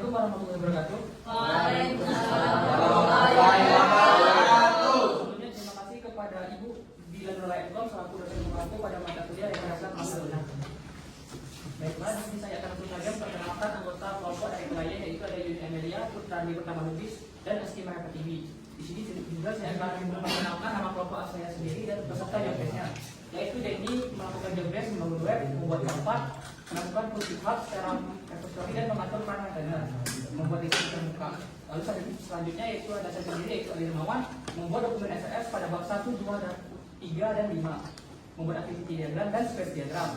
Assalamualaikum warahmatullahi wabarakatuh. Waalaikumsalam warahmatullahi wabarakatuh. Sebelumnya terima kasih kepada Ibu Dilan Nurul selaku dosen pemangku pada mata kuliah Rekayasa Masalah. Baiklah, di sini saya akan langsung saja memperkenalkan anggota kelompok dari klien, yaitu ada Yuni Amelia, Putra di Pertama Lubis, dan Aski Mahaka TV. Di sini juga saya akan memperkenalkan nama kelompok saya sendiri dan peserta jobdesknya, yaitu Denny melakukan jobdesk, membangun web, membuat tempat, melakukan kursi hub secara repository dan mengatur peran dana, membuat desain terbuka. Lalu selanjutnya yaitu ada saya sendiri, yaitu Ali Dermawan, membuat dokumen SRS pada bab 1, 2, 3, dan 5, membuat activity diagram dan space diagram.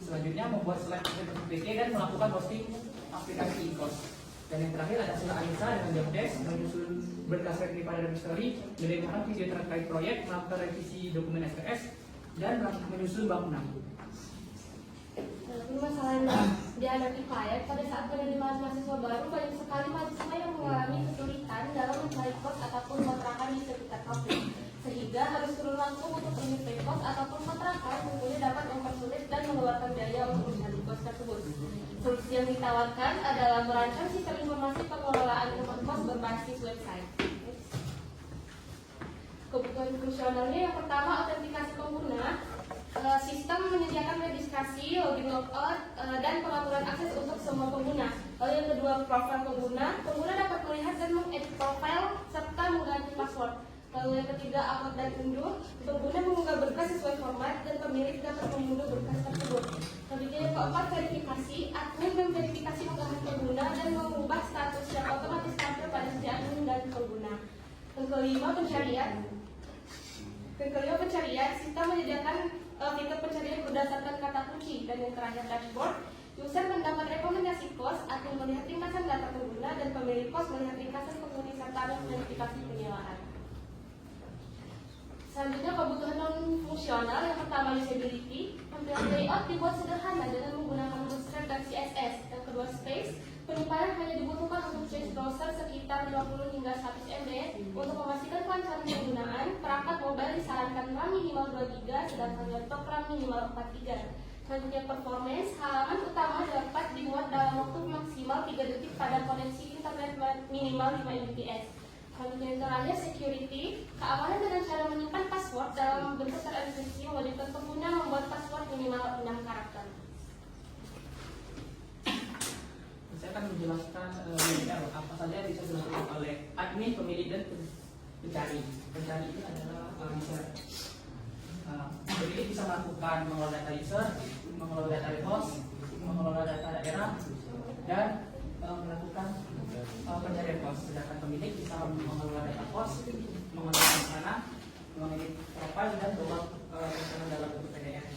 Selanjutnya membuat slide PPT dan melakukan hosting aplikasi e-course. Dan yang terakhir ada Sila Anissa dengan jobdesk, menyusun berkas review pada repository, mengirimkan video terkait proyek, melakukan revisi dokumen SPS, dan menyusun bangunan. Permasalahan dihadapi klien pada saat penerimaan mahasiswa baru, banyak sekali mahasiswa yang mengalami kesulitan dalam mencari kos ataupun kontrakan di sekitar kampus, sehingga harus turun langsung untuk menyusun kos ataupun kontrakan, tentunya dapat mempersulit dan mengeluarkan biaya untuk mencari kos tersebut. Solusi yang ditawarkan adalah merancang sistem informasi pengelolaan rumah kos berbasis website. Kebutuhan fungsionalnya yang pertama, autentikasi pengguna. Sistem menyediakan registrasi, login, logout, dan pengaturan akses untuk semua pengguna. Lalu yang kedua, profil pengguna. Pengguna dapat melihat dan mengedit profil serta mengganti password. Lalu yang ketiga, upload dan unduh. Pengguna mengunggah berkas sesuai format dan pemilik dapat mengunduh berkas tersebut. Selanjutnya yang keempat, verifikasi. Admin memverifikasi unggahan pengguna dan mengubah status yang otomatis tampil pada si admin dan pengguna. Yang kelima, pencarian. Sistem menyediakan fitur pencarian berdasarkan kata kunci. Dan yang terakhir, dashboard. User mendapat rekomendasi kos, admin melihat ringkasan data pengguna, dan pemilik kos melihat ringkasan penghuni serta verifikasi penyewaan. Selanjutnya, kebutuhan non-fungsional. Yang pertama, usability. Tampilan layout dibuat sederhana dengan menggunakan bootstrap dan CSS. Yang kedua, space. Penyimpanan hanya dibutuhkan untuk change browser sekitar 50 hingga 100 MB. Untuk memastikan kelancaran penggunaan, perangkat mobile disarankan RAM minimal 2 GB, sedangkan laptop RAM minimal 4 GB. Selanjutnya, performance. Halaman utama dapat dimuat dalam waktu maksimal 3 detik pada koneksi internet minimal 5 Mbps. Selanjutnya yang terakhir, security. Keamanan dengan cara menyimpan password dalam bentuk terenkripsi mewajibkan pengguna membuat password minimal 6 karakter. Saya akan menjelaskan apa saja yang bisa dilakukan oleh admin, pemilik, dan pencari. Pencari ini adalah user. Pemilik bisa melakukan mengelola data user, mengelola data host, mengelola data daerah, dan melakukan pencarian host. Sedangkan pemilik bisa mengelola data host, mengelola rencana, mengedit profile, dan membuat rencana dalam bentuk PDF.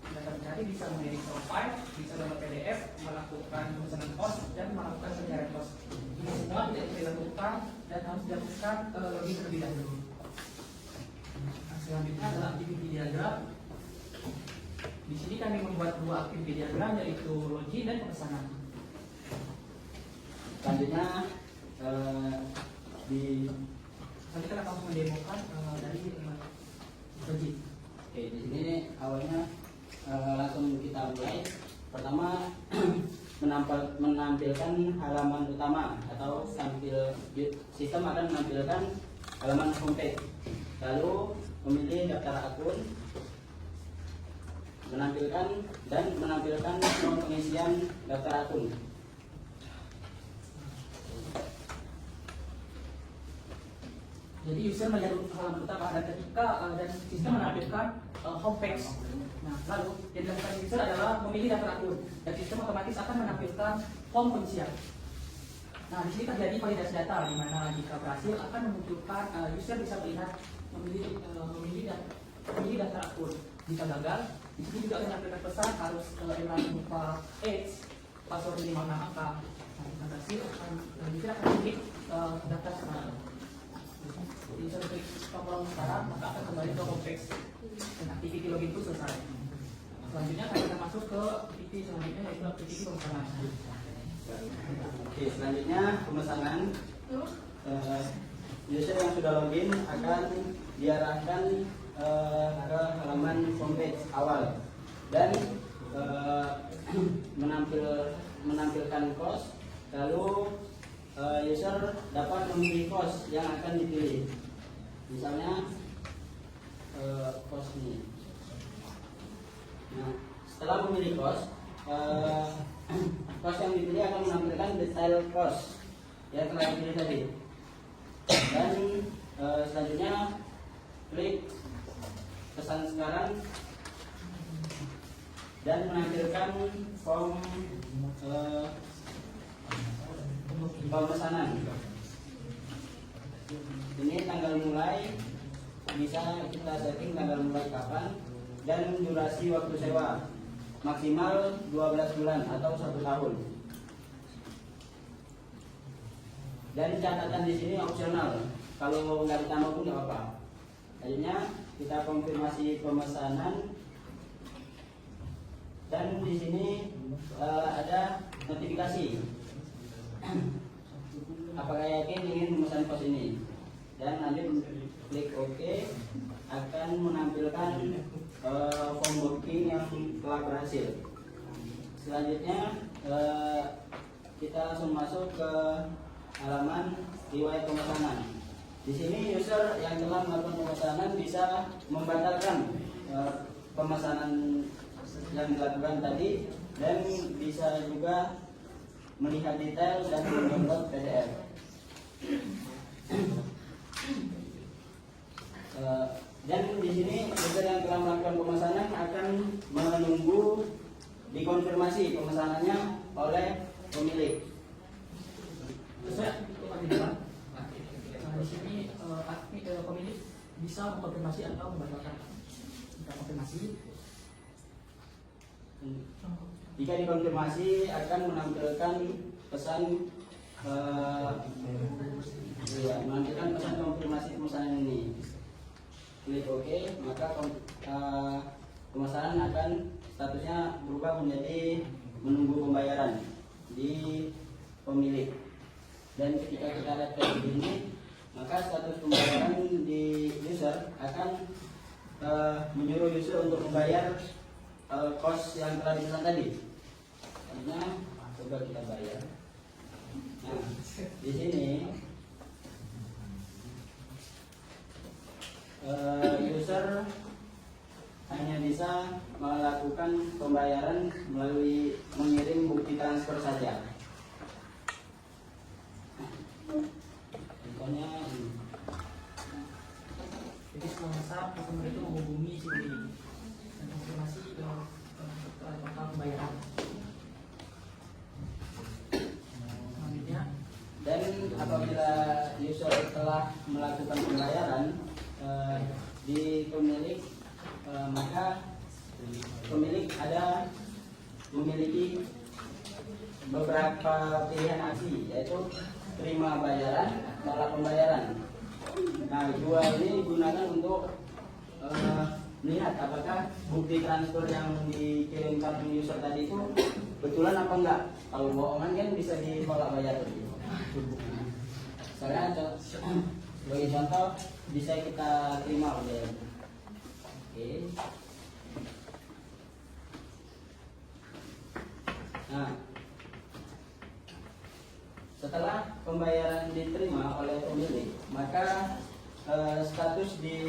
Data pencari bisa mengedit profile, bisa membuat PDF, melakukan pemesanan host, dan melakukan pencarian host. Ini semua tidak bisa dilakukan dan harus dilakukan login terlebih dahulu. Selanjutnya adalah activity diagram. Di sini kami membuat dua activity diagram, yaitu login dan pemesanan. Selanjutnya Nanti kita langsung mendemokan dari login. Oke, di sini awalnya langsung kita mulai. Pertama menampilkan halaman utama atau sistem akan menampilkan halaman homepage. Lalu memilih daftar akun, menampilkan form pengisian daftar akun. Jadi user melihat halaman utama dan ketika dan sistem menampilkan homepage. Nah, lalu yang dilakukan user adalah memilih daftar akun dan sistem otomatis akan menampilkan form pengisian. Nah, di sini terjadi validasi data, di mana jika berhasil akan memunculkan user bisa melihat memilih daftar akun. Jika gagal, di sini juga akan menampilkan pesan harus email berupa X, password 56 angka. Nah, jika berhasil user akan klik daftar sekarang. Jadi user klik tombol sekarang, maka akan kembali ke homepage dan activity login itu selesai. Selanjutnya kita masuk ke activity selanjutnya, yaitu activity pemesanan. Oke, selanjutnya pemesanan. User yang sudah login akan diarahkan ke halaman homepage awal dan menampilkan kos, lalu dapat memilih kos yang akan dipilih. Misalnya kos ini. Nah, setelah memilih kos, kos yang dipilih akan menampilkan detail kos yang telah dipilih tadi. Dan selanjutnya klik pesan sekarang dan menampilkan form pemesanan. Ini tanggal mulai, bisa kita setting tanggal mulai kapan, dan durasi waktu sewa maksimal 12 bulan atau 1 tahun. Dan catatan di sini opsional, kalau nggak ditambah pun nggak apa-apa. Akhirnya kita konfirmasi pemesanan, dan di sini ada notifikasi. Apakah yakin ingin memesan kos ini? Dan lanjut klik OK, akan menampilkan form booking yang telah berhasil. Selanjutnya kita langsung masuk ke halaman riwayat pemesanan. Di sini user yang telah melakukan pemesanan bisa membatalkan pemesanan yang dilakukan tadi, dan bisa juga melihat detail dan mendownload PDF. Dan di sini user yang telah melakukan pemesanan akan menunggu dikonfirmasi pemesanannya oleh pemilik. Di sini pemilik bisa mengkonfirmasi atau membatalkan. Kita konfirmasi. Jika dikonfirmasi akan menampilkan pesan menampilkan pesan konfirmasi pemesanan ini. Klik OK, maka pemesanan akan statusnya berubah menjadi menunggu pembayaran di pemilik. Dan ketika kita lihat kayak begini, maka status pembayaran di user akan menyuruh user untuk membayar kos yang telah dipesan tadi. Artinya coba kita bayar. Nah, di sini user hanya bisa melakukan pembayaran melalui mengirim bukti transfer saja. Contohnya ini. Jadi setelah WhatsApp, customer itu menghubungi si pemilik dan konfirmasi ke total pembayaran. Selanjutnya, Dan apabila user telah melakukan pembayaran di pemilik, maka pemilik memiliki beberapa pilihan aksi, yaitu terima bayaran, tolak pembayaran. Nah, dua ini digunakan untuk melihat apakah bukti transfer yang dikirimkan user tadi itu betulan apa enggak. Kalau bohongan kan bisa ditolak bayar. Misalnya sebagai contoh bisa kita terima bayaran. Oke. Nah, setelah pembayaran diterima oleh pemilik, maka status di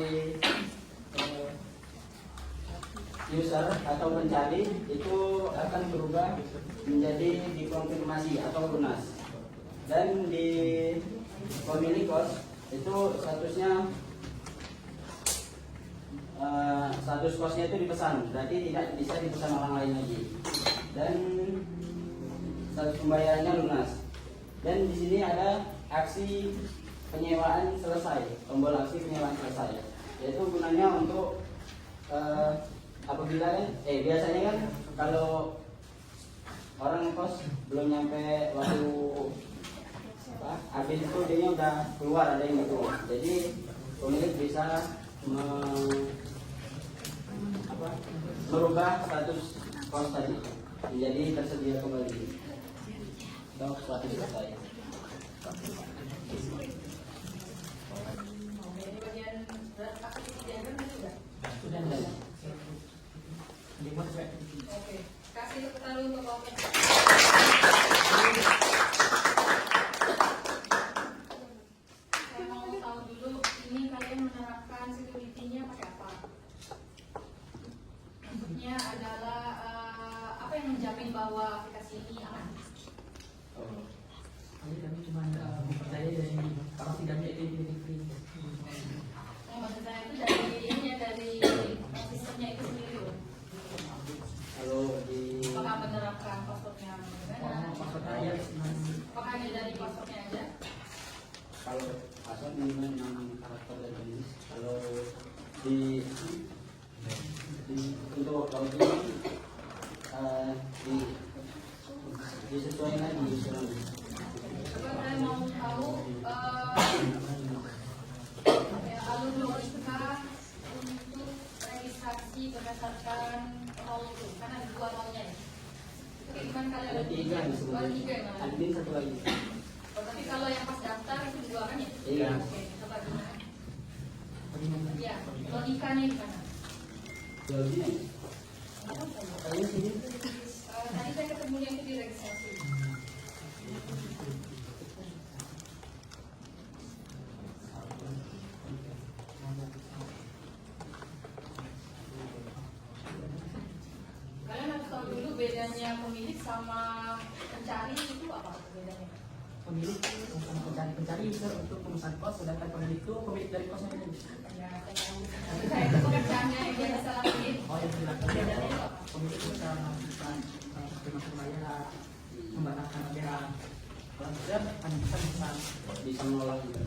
user atau pencari itu akan berubah menjadi dikonfirmasi atau lunas. Dan di pemilik kos itu statusnya status kosnya itu dipesan, berarti tidak bisa dipesan orang lain lagi. Dan status pembayarannya lunas. Dan di sini ada aksi penyewaan selesai, tombol aksi penyewaan selesai, yaitu gunanya untuk apabila kan, biasanya kan kalau orang kos belum nyampe waktu habis itu dia udah keluar, ada yang gitu. Jadi pemilik bisa merubah status kos tadi menjadi tersedia kembali. Atau suatu selesai. sudah ada. Oke, kasih tepuk tangan untuk komen. Jadi kami cuma mempercayai dari kalau tidaknya itu free. Maksud saya itu dari ini ya, dari sistemnya itu sendiri loh. Kalau di Apakah menerapkan passwordnya bagaimana? Maksudnya ya Apakah hanya dari passwordnya aja? kalau password memang 6 karakter dan jenis. Kalau di untuk login disesuaikan lagi usulan. Coba saya mau tahu alur logika untuk registrasi berdasarkan role itu, karena ada 2 role-nya ya. Itu kayak gimana kalian Ada 3 Oh, disebutnya. 3 ya malah. Admin 1 lagi. Oh, tapi kalau yang pas daftar itu 2 kan ya? Iya. Oke, coba gimana? Ya, logikanya gimana? Login ya? Kayaknya sini. Tadi saya ketemu yang itu di registrasi. Kalian harus tahu dulu bedanya pemilik sama pencari itu apa bedanya? pemilik sama pencari itu untuk pemesan kos, sedangkan pemilik itu pemilik dari kosnya ini. Ya, saya tahu. Tapi saya itu pekerjaannya yang dia bisa lakuin. Oh yang silakan. Bedanya itu apa? Pemilik itu bisa melakukan termasuk bayar, membatalkan orderan. Kalau tidak hanya bisa Bisa menolak juga.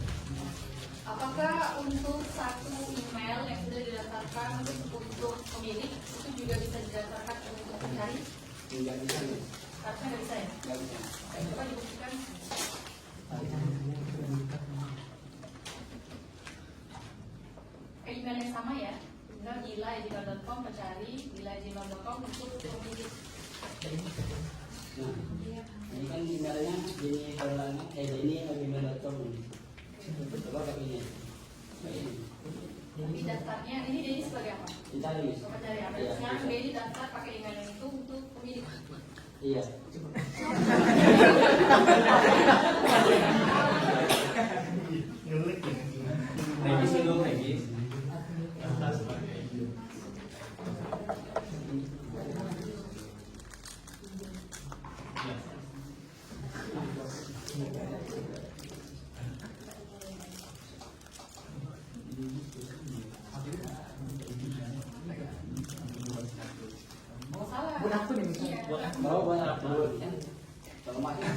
Apakah untuk satu email yang sudah didaftarkan untuk pemilik itu juga bisa didaftarkan untuk pencari? Enggak bisa. Harusnya nggak bisa ya? Enggak bisa. Coba dibuktikan. Email yang sama ya, email gila@gmail.com pencari, gila@gmail.com untuk pemilik. Nah, ini kan emailnya ini perlahannya ini gmail.com. Coba pakai ini. Pakai ini. Tapi daftarnya ini sebagai apa? Dicari. Pencari apa? Iya. Sekarang Dedi daftar pakai email yang itu untuk pemilik. Iya. Revisi dong, revisi. Oh salah. buat aku nih misalnya. Iya. Mau buat apa dulu? Kalau mati.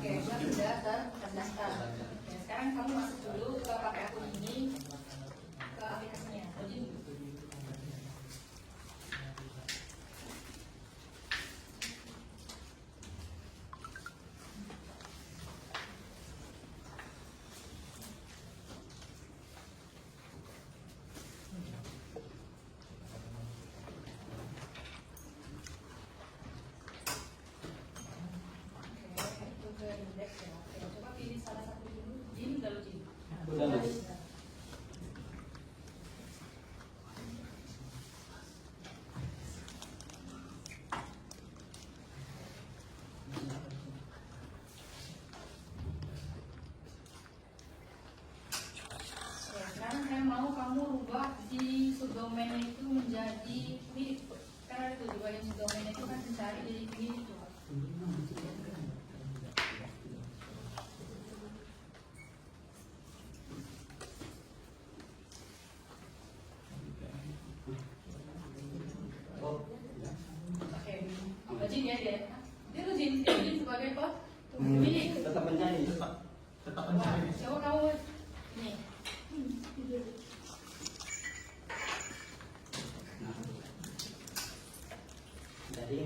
Oke, sudah terdaftar. Ya, sekarang kamu masuk dulu ke pakai akun ini ke aplikasinya. Login. Oke, itu ke indeks ya. Oke, coba pilih salah satu dulu. Jin udah login. Udah, Mas. Ya, sekarang saya mau kamu rubah di subdomain itu menjadi milik. Karena itu juga yang subdomain itu kan mencari jadi milik tuh. Oh, Oke, login ya dia. Dia login sebagai apa? Pemilik. tetap mencari. Tetap pencari. Coba kamu nih. Nah. Jadi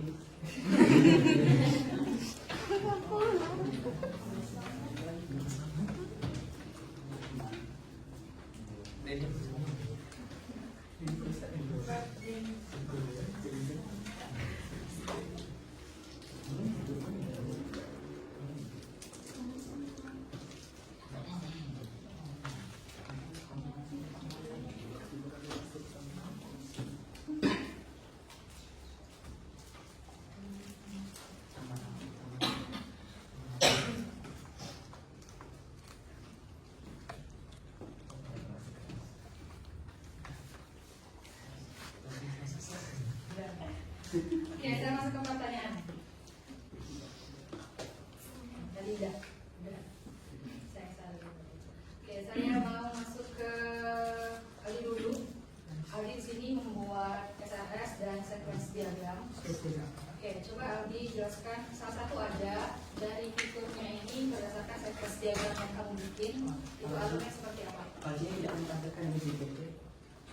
Oke, saya masuk ke pertanyaan. Tadi udah. Saya salah. Oke, saya mau masuk ke Aldi dulu. Aldi di sini membuat SRS dan sequence diagram. Oke, coba Aldi jelaskan salah satu aja dari fiturnya ini berdasarkan sequence diagram yang kamu bikin. Itu alurnya seperti apa? Kalau ini tidak menandakan di GPT,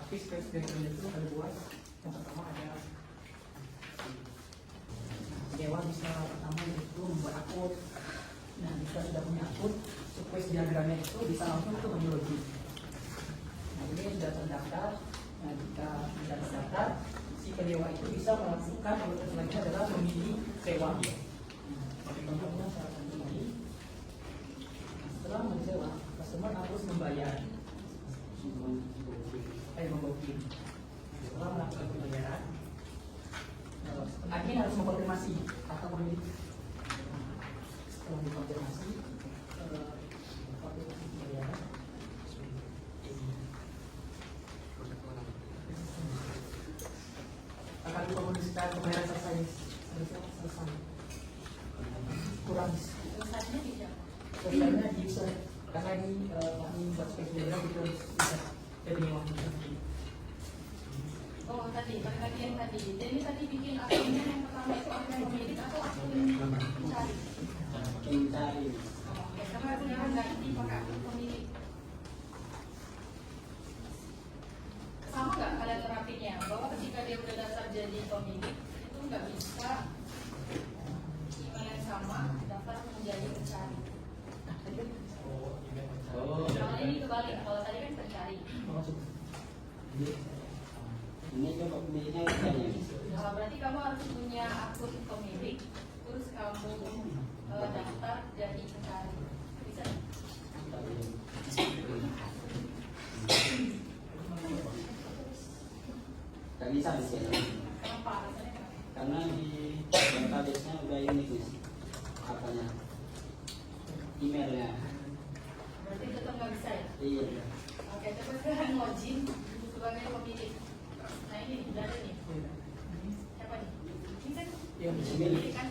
tapi space diagram itu ada dua. Yang pertama ada Dewa bisa pertama itu membuat akun. Nah, jika sudah punya akun, space diagramnya itu bisa langsung ke teknologi. Nah, ini sudah terdaftar. Nah, jika sudah terdaftar, si penyewa itu bisa melakukan yang selanjutnya adalah memilih sewa. Contohnya saat ini, setelah menyewa, customer harus membayar. Membooking. Setelah melakukan pembayaran, admin harus mengkonfirmasi atau pemilik. Setelah dikonfirmasi, pembayaran. Akan dikomunikasikan pembayaran selesai. Kurang. Selesainya di siapa? Selesainya di user. Karena ini kami buat spesialnya itu bisa jadi waktu. Oh tadi, balik yang tadi. Jadi tadi bikin akunnya yang pertama itu akun pemilik atau akun pencari? Mencari. Oke, karena akunnya ganti pakai akun pemilik. Sama nggak kalian terapinya? Bahwa ketika dia udah daftar jadi pemilik itu nggak bisa email yang sama daftar menjadi pencari. Oh, Kalau ini kebalik, kalau tadi kan pencari. ini coba pemiliknya tanya. Berarti kamu harus punya akun pemilik, terus kamu daftar jadi pencari. Bisa? Tak bisa di sini. Kenapa? Alasannya kenapa? Karena di database-nya udah ini guys. Apanya? Emailnya. Berarti tetap nggak bisa ya? Iya. Oke, coba sekarang login sebagai pemilik. Nah ini udah ada nih. Siapa nih? Ini kan Yang pemilik kan?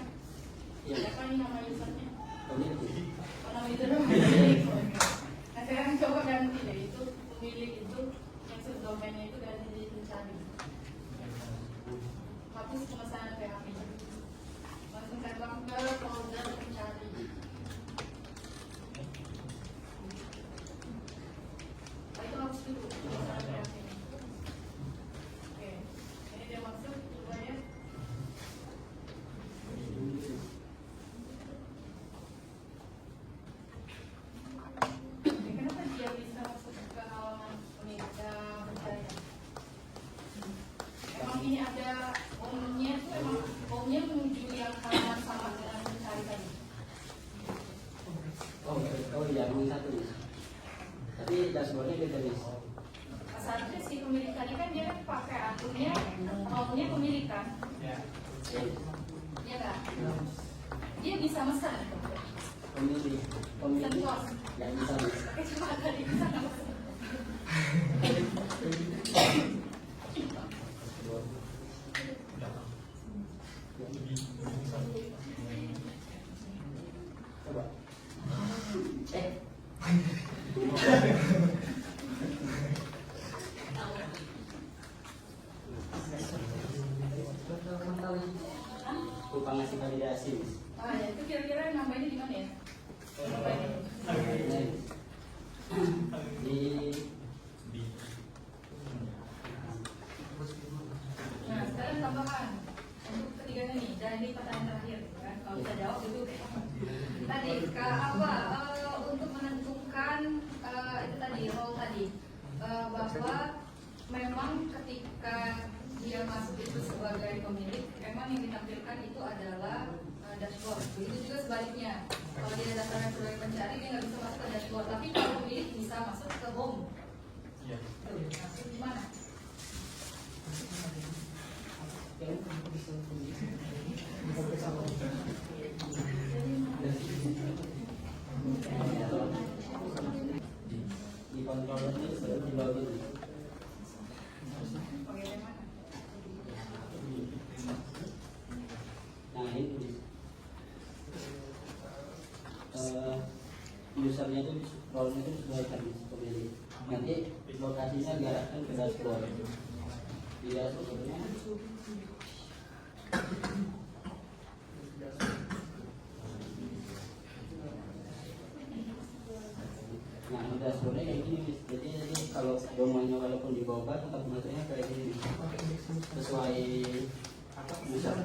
Iya. Siapa nih nama usernya? Pemilik. Oh, nama usernya pemilik. Nah sekarang coba ganti deh itu pemilik itu yang subdomainnya itu ganti jadi pencari. Hapus pemesanan PHP. Langsung terbang ke folder pencari. Itu hapus dulu pemesanan PHP. Oke, ini dia masuk coba ya. Kenapa dia bisa masuk ke halaman pencarian? Emang ini ada omnya itu omnya menuju yang halaman sama dengan mencari tadi. Oh iya, yang satu nih. Tapi dashboardnya beda nih. Seharusnya si pemilik tadi kan dia pakai akunnya, omnya pemilik kan? Iya kan? Dia bisa mesen. Pemilik. Yang bisa nih. Cuma tadi bisa nggak mesen? Coba. Lupa ngasih validasi. Ah ya itu kira-kira namanya di mana ya? Di Nah sekarang tambahan untuk ketiganya nih, dan ini pertanyaan terakhir kan? Kalau bisa jawab dulu. Tadi apa untuk menentukan itu tadi role tadi bahwa memang ketika dia masuk itu sebagai pemilik, memang yang ditampilkan itu adalah dashboard. Begitu juga sebaliknya, kalau dia daftarkan sebagai pencari dia nggak bisa masuk ke dashboard, tapi kalau pemilik bisa masuk ke home. Masuk di mana? di controllernya sudah di login. Oke, di mana? usernya itu role itu disesuaikan di pemilih. Nanti lokasinya diarahkan ke dashboard. Di dashboardnya nah, dashboardnya kayak gini Miss. Jadi kalau domainnya walaupun dibawa tetap masuknya kayak gini sesuai user.